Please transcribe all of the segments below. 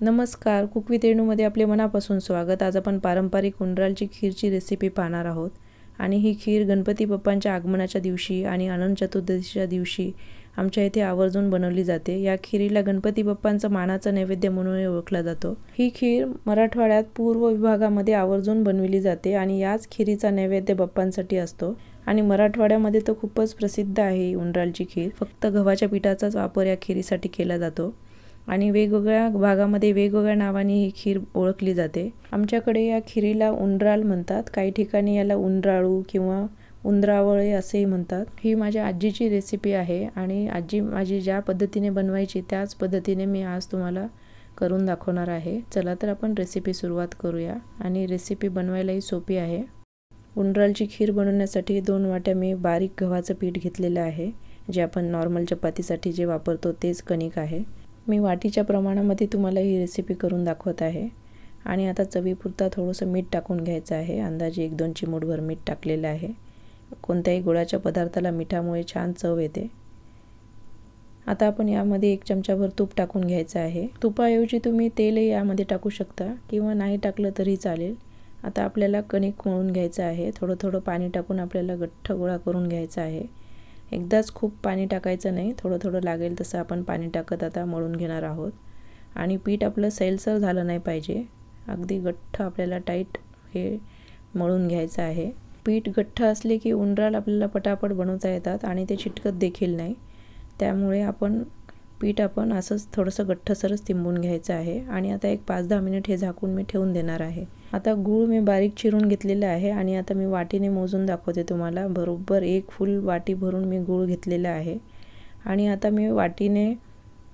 नमस्कार, cook with रेणूमध्ये आपले मनापासून स्वागत। आज आपण पारंपरिक उंडरालची खीरची रेसिपी पाहणार आहोत आणि ही खीर गणपती बाप्पांच्या आगमनाच्या दिवशी आणि अनंत चतुर्दशीच्या दिवशी आमच्या इथे आवर्जून बनवली जाते। या खीरीला गणपती बाप्पांचा मानाचा नैवेद्य म्हणून ओळखला जातो। ही खीर मराठवाड्यात पूर्व विभागामध्ये आवर्जून बनवली जाते आणि याच खीरीचा नैवेद्य बाप्पांसाठी असतो आणि मराठवाड्यामध्ये तो खूपच प्रसिद्ध आहे। उंडरालची खीर फक्त गव्हाच्या पिठाचाच वापर या खीरीसाठी केला जातो आणि वेगवेगळ्या भागामध्ये वेगवेगळ्या नावाने ही खीर ओळखली जाते। आमच्याकडे या खीरीला उंडराल म्हणतात, काही ठिकाणी याला उंडराळू किंवा उंदरावळे असेही म्हणतात। ही माझ्या आजीची रेसिपी आहे आणि आजी माझी ज्या पद्धतीने बनवायची त्याच पद्धतीने मी आज तुम्हाला करून दाखवणार आहे। चला तर आपण रेसिपी सुरुवात करूया आणि रेसिपी बनवायलाही सोपी आहे। उंडरालची खीर बनवण्यासाठी 2 वाट्या मी बारीक गव्हाचं पीठ घेतलेलं आहे, जे आपण नॉर्मल चपातीसाठी जे वापरतो तेच कणिक आहे। मी वाटीच्या प्रमाणामध्ये तुम्हाला ही रेसिपी करून दाखवत आहे आणि आता चवीपुरता थोडंसं मीठ टाकून घ्यायचं आहे। अंदाजे 1-2 चिमूटभर मीठ टाकलेलं आहे। कोणत्याही गोडाच्या पदार्थाला मिठामुळे छान चव येते। आता आपण यामध्ये 1 चमचाभर तूप टाकून घ्यायचं आहे। तुपाऐवजी तुम्ही तेलही यामध्ये टाकू शकता किंवा नाही टाकलं तरी चालेल। आता आपल्याला कणिक मळून घ्यायचं आहे। थोडं पाणी टाकून आपल्याला गठ्ठ गोळा करून घ्यायचा आहे। एकदाच खूप पाणी टाकायचं नाही, थोडं लागेल तसं आपण पाणी टाकत आता मळून घेणार आहोत आणि पीठ आपलं सैलसर झालं नाही पाहिजे, अगदी गठ्ठ आपल्याला टाईट हे मळून घ्यायचं आहे। पीठ गठ्ठ असले की उंडराल आपल्याला पटापट बनवता येतात आणि ते चिटकत देखील नाही, त्यामुळे पीठ आपण असंच थोडंसं गठ्ठसरच तिंबून घ्यायचं आहे आणि आता एक 5-10 मिनिट हे झाकून मी ठेवून देणार आहे। आता गूळ मी बारीक चिरून घेतलेला आहे आणि आता मी वाटीने मोजून दाखवते तुम्हाला। बरोबर 1 फुल वाटी भरून मी गूळ घेतलेला आहे आणि आता मी वाटीने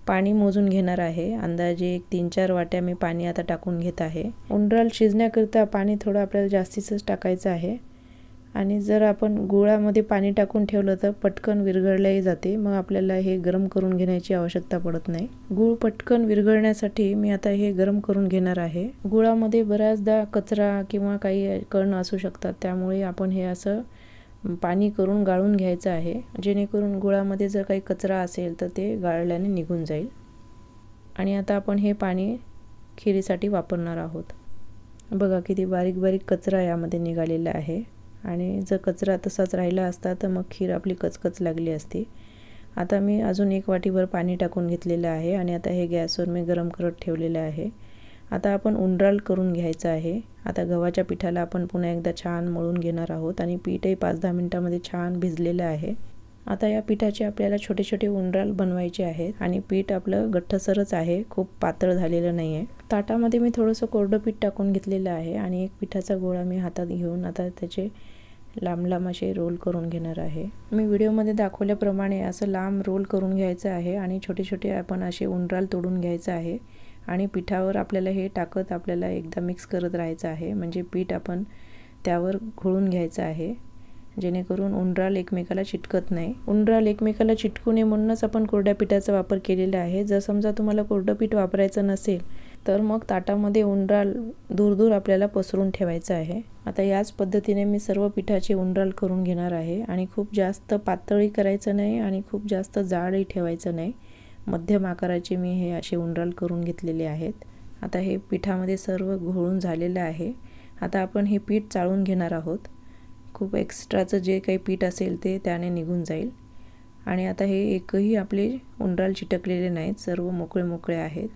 पाणी मोजून घेणार आहे। अंदाजे 3-4 वाट्या मी पाणी आता टाकून घेत आहे। उंडराल शिजण्याकरिता पाणी थोडं आपल्याला जास्तीच टाकायचं आहे आणि जर आपण गुळामध्ये पाणी टाकून ठेवलं तर पटकन विरघळले जाते, मग आपल्याला हे गरम करून घेण्याची आवश्यकता पडत नाही। गूळ पटकन विरघळण्यासाठी मी आता हे गरम करून घेणार आहे। गुळामध्ये बऱ्याचदा कचरा किंवा काही कण असू शकतात, त्यामुळे आपण हे असं पाणी करून गाळून घ्यायचं आहे, जेणेकरून गुळामध्ये जर काही कचरा असेल तर ते गाळल्याने निघून जाईल। आणि आता आपण हे पाणी खीरीसाठी वापरणार आहोत। बघा किती बारीक कचरा यामध्ये निघालेला आहे आणि जर कचरा तसाच राहिला असता तर मग खीर आपली कचकच लागली असती। आता मी अजून 1 वाटीभर पाणी टाकून घेतलेलं आहे आणि आता हे गॅसवर मी गरम करत ठेवलेलं आहे। आता आपण उंडराल करून घ्यायचं आहे। आता गव्हाच्या पिठाला आपण पुन्हा एकदा छान मळून घेणार आहोत आणि पीठही 5-10 मिनिटांमध्ये छान भिजलेलं आहे। आता या पिठाचे आपल्याला छोटे उंडराल बनवायचे आहेत आणि पीठ आपलं गठ्ठसरच आहे, खूप पातळ झालेलं नाही आहे। ताटामध्ये मी थोडंसं कोरडं पीठ टाकून घेतलेलं आहे आणि एक पिठाचा गोळा मी हातात घेऊन आता त्याचे लांब असे रोल करून घेणार आहे। मी व्हिडिओमध्ये दाखवल्याप्रमाणे असं लांब रोल करून घ्यायचं आहे आणि छोटे आपण असे उंडराल तोडून घ्यायचं आहे आणि पिठावर आपल्याला हे टाकत आपल्याला एकदा मिक्स करत राहायचं आहे, म्हणजे पीठ आपण त्यावर घोळून घ्यायचं आहे, जेणेकरून उंडराल एकमेकाला चिटकत नाही। उंडराल एकमेकाला चिटकू नये म्हणूनच आपण कोरड्या पिठाचा वापर केलेला आहे। जर समजा तुम्हाला कोरडं पीठ वापरायचं नसेल तर मग ताटामध्ये उंडराल दूर आपल्याला पसरून ठेवायचं आहे। आता याच पद्धतीने मी सर्व पिठाचे उंडराल करून घेणार आहे आणि खूप जास्त पातळही करायचं नाही आणि खूप जास्त जाडही ठेवायचं नाही, मध्यम आकाराचे मी हे असे उंडराल करून घेतलेले आहेत। आता हे पिठामध्ये सर्व घोळून झालेलं आहे। आता आपण हे पीठ चाळून घेणार आहोत, खूप एक्स्ट्राचं जे काही पीठ असेल ते त्याने निघून जाईल आणि आता हे एकही आपले उंडराल चिटकलेले नाहीत, सर्व मोकळे आहेत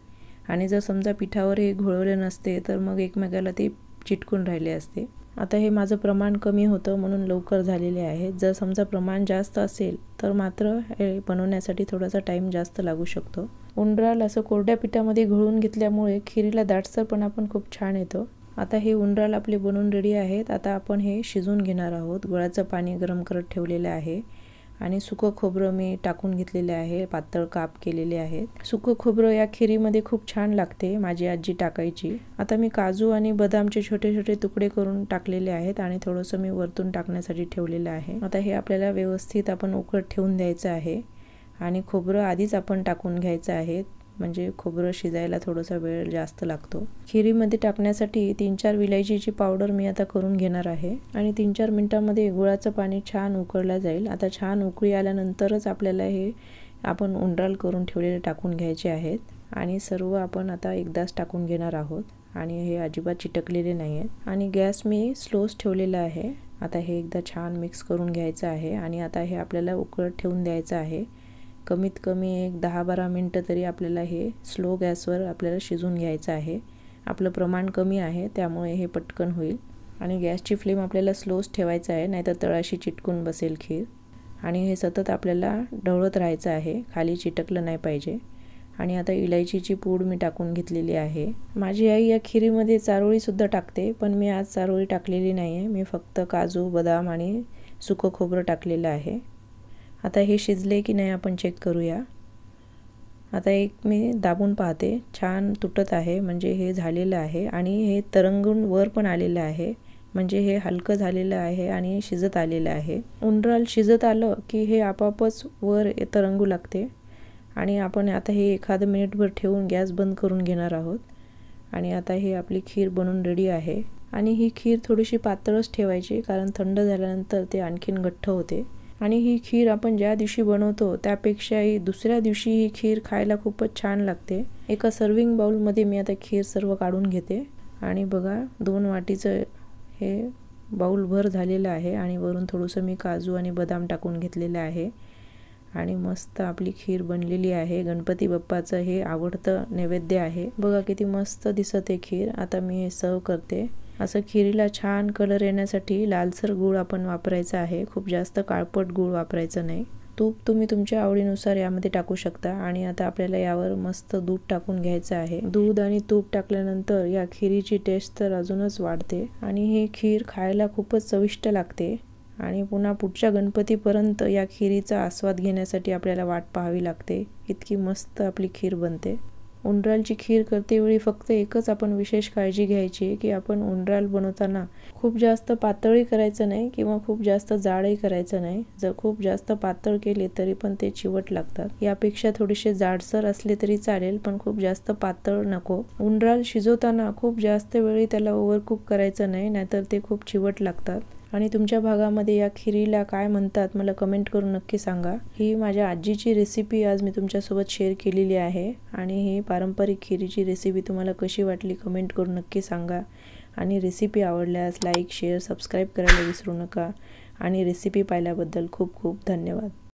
आणि जर समजा पिठावर हे घोळवले नसते तर मग एकमेकाला ते चिटकून राहिले असते। आता हे माझं प्रमाण कमी होतं म्हणून लवकर झालेले आहे। जर समजा प्रमाण जास्त असेल तर मात्र हे बनवण्यासाठी थोडासा टाईम जास्त लागू शकतो। उंडराल असं कोरड्या पिठामध्ये घोळून घेतल्यामुळे खीरीला दाटसरपणा पण खूप छान येतो। आता हे उंडराल आपले बनवून रेडी आहेत। आता आपण हे शिजवून घेणार आहोत। गुळाचं पाणी गरम करत ठेवलेलं आहे आणि सुकं खोबरं मी टाकून घेतलेले आहे, पातळ काप केलेले आहेत। सुकं खोबरं या खीरीमध्ये खूप छान लागते, माझी आजी टाकायची। आता मी काजू आणि बदामचे छोटे तुकडे करून टाकलेले आहेत आणि थोडंसं मी वरतून टाकण्यासाठी ठेवलेलं आहे। आता हे आपल्याला व्यवस्थित आपण उकळत ठेवून द्यायचं आहे आणि खोबरं आधीच आपण टाकून घ्यायचं आहे, म्हणजे खोबरं शिजायला थोडासा वेळ जास्त लागतो। खीरीमध्ये टाकण्यासाठी 3-4 विलायचीची पावडर मी आता करून घेणार आहे आणि 3-4 मिनिटांमध्ये गुळाचं पाणी छान उकळलं जाईल। आता छान उकळी आल्यानंतरच आपल्याला हे आपण उंडराल करून ठेवलेले टाकून घ्यायचे आहेत आणि सर्व आपण आता एकदाच टाकून घेणार आहोत आणि हे अजिबात चिटकलेले नाही आहेत. आणि गॅस मी स्लोच ठेवलेला आहे. आता हे एकदा छान मिक्स करून घ्यायचं आहे आणि आता हे आपल्याला उकळत ठेवून द्यायचं आहे. कमीत कमी एक 10-12 मिनटं तरी आपल्याला हे स्लो गॅसवर आपल्याला शिजवून घ्यायचं आहे. आपलं प्रमाण कमी आहे त्यामुळे हे पटकन होईल. आणि गॅसची फ्लेम आपल्याला स्लोच ठेवायचं आहे, नाहीतर तळाशी चिटकून बसेल खीर. आणि हे सतत आपल्याला ढवळत राहायचं आहे, खाली चिटकलं नाही पाहिजे. आणि आता इलायचीची पूड मी टाकून घेतलेली आहे. माझी आई या खिरीमध्ये चारोळीसुद्धा टाकते, पण मी आज चारोळी टाकलेली नाही आहे. मी फक्त काजू, बदाम आणि सुकं खोबरं टाकलेलं आहे. आता हे शिजले की नाही आपण चेक करूया. आता एक मी दाबून पाहते, छान तुटत आहे, म्हणजे हे झालेलं आहे. आणि हे तरंगून वर पण आलेलं आहे, म्हणजे हे हलकं झालेलं आहे आणि शिजत आलेलं आहे. उंडराल शिजत आलं की हे आपोआपच वर तरंगू लागते. आणि आपण आता हे एखादं मिनिटभर ठेवून गॅस बंद करून घेणार आहोत. आणि आता हे आपली खीर बनून रेडी आहे. आणि ही खीर थोडीशी पातळच ठेवायची, कारण थंड झाल्यानंतर ते आणखीन घट्ट होते. आणि ही खीर आपण ज्या दिवशी बनवतो त्यापेक्षाही दुसऱ्या दिवशी ही खीर खायला खूपच छान लागते. एका सर्विंग बाउलमध्ये मी आता खीर सर्व काढून घेते. आणि बघा 2 वाटीचं हे बाउलभर झालेलं आहे. आणि वरून थोडंसं मी काजू आणि बदाम टाकून घेतलेलं आहे. आणि मस्त आपली खीर बनलेली आहे. गणपती बाप्पाचं हे आवडतं नैवेद्य आहे. बघा किती मस्त दिसत आहे खीर. आता मी हे सर्व करते. असं खिरीला छान कलर येण्यासाठी लालसर गूळ आपण वापरायचा आहे, खूप जास्त काळपट गूळ वापरायचं नाही. तूप तुम्ही तुमच्या आवडीनुसार यामध्ये टाकू शकता. आणि आता आपल्याला यावर मस्त दूध टाकून घ्यायचं आहे. दूध आणि तूप टाकल्यानंतर या खिरीची टेस्ट तर अजूनच वाढते. आणि ही खीर खायला खूपच चविष्ट लागते. आणि पुन्हा पुढच्या गणपतीपर्यंत या खिरीचा आस्वाद घेण्यासाठी आपल्याला वाट पाहावी लागते. इतकी मस्त आपली खीर बनते. उंडरालची खीर करतेवेळी फक्त एकच आपण विशेष काळजी घ्यायची की आपण उंडराल बनवताना खूप जास्त पातळही करायचं नाही किंवा खूप जास्त जाडही करायचं नाही. जर खूप जास्त पातळ केले तरी पण ते चिवट लागतात. यापेक्षा थोडेसे जाडसर असले तरी चालेल, पण खूप जास्त पातळ नको. उंडराल शिजवताना खूप जास्त वेळी त्याला ओव्हरकुक करायचं नाही, नाहीतर ते खूप चिवट लागतात. आणि तुमच्या भागामध्ये या खिरीला काय म्हणतात मला कमेंट करून नक्की सांगा. ही माझ्या आजीची रेसिपी आज मी तुमच्यासोबत शेअर केलेली आहे. आणि ही पारंपरिक खिरीची रेसिपी तुम्हाला कशी वाटली कमेंट करून नक्की सांगा. आणि रेसिपी आवडल्यास लाईक, शेअर, सबस्क्राईब करायला विसरू नका. आणि रेसिपी पाहिल्याबद्दल खूप खूप धन्यवाद.